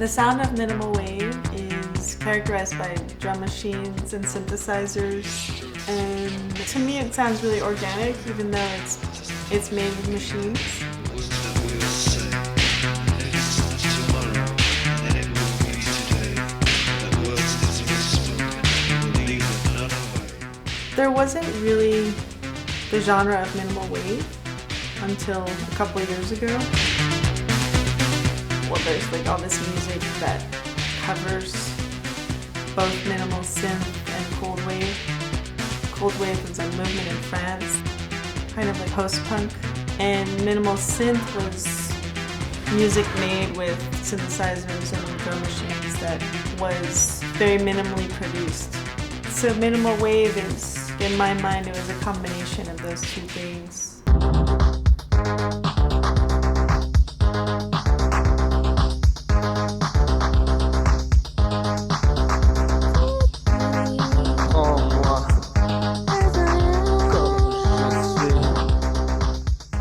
The sound of minimal wave is characterized by drum machines and synthesizers, and to me it sounds really organic, even though it's made with machines. There wasn't really the genre of minimal wave until a couple of years ago. Well, there's like all this music that covers both minimal synth and cold wave. Cold wave was a movement in France, kind of like post-punk. And minimal synth was music made with synthesizers and drum machines that was very minimally produced. So minimal wave is, in my mind, it was a combination of those two things.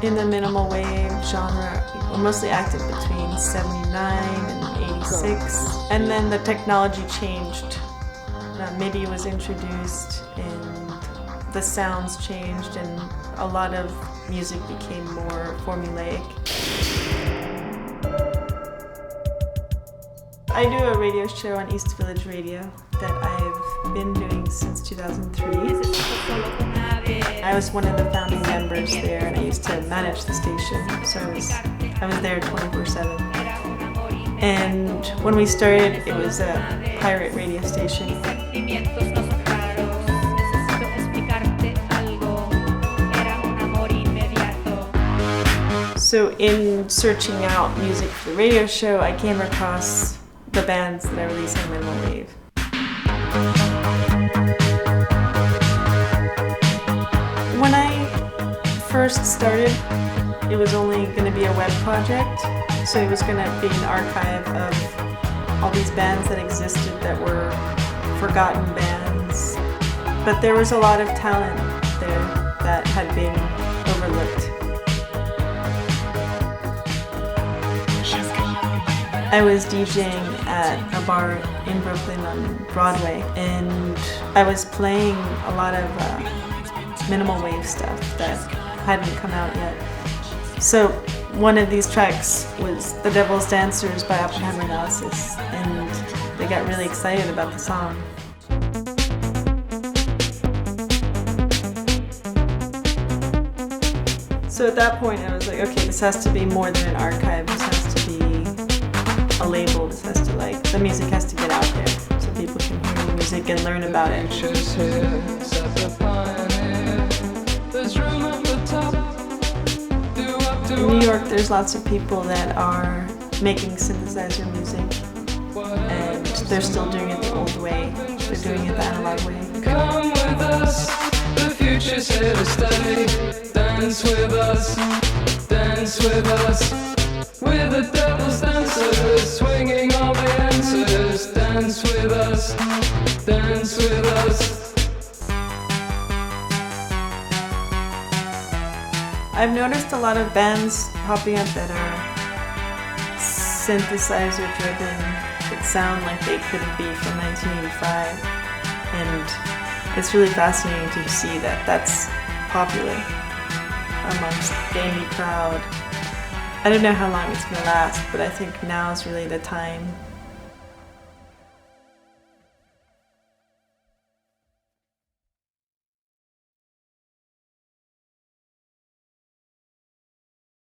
In the minimal wave genre, we're mostly active between 79 and 86. And then the technology changed. MIDI was introduced and the sounds changed and a lot of music became more formulaic. I do a radio show on East Village Radio that I've been doing since 2003. I was one of the founding members there and I used to manage the station, so I was there 24/7. And when we started, it was a pirate radio station. So in searching out music for the radio show, I came across the bands that I released on minimal wave. When I first started, it was only going to be a web project, so it was going to be an archive of all these bands that existed that were forgotten bands. But there was a lot of talent there that had been overlooked. I was DJing at a bar in Brooklyn on Broadway, and I was playing a lot of minimal wave stuff that hadn't come out yet. So one of these tracks was The Devil's Dancers by Oppenheimer Analysis, and they got really excited about the song. So at that point I was like, okay, this has to be more than an archive, this has to be a label, this has to the music has to get out there so people can hear the music and learn about it. In New York, there's lots of people that are making synthesizer music, and they're still doing it the old way. They're doing it the analog way. Come with us, the future's here to stay. Dance with us, dance with us. We're the devil's dancers, swinging all the answers. Dance with us, dance with us. I've noticed a lot of bands popping up that are synthesizer driven that sound like they couldn't be from 1985, and it's really fascinating to see that that's popular amongst the indie crowd. I don't know how long it's going to last, but I think now is really the time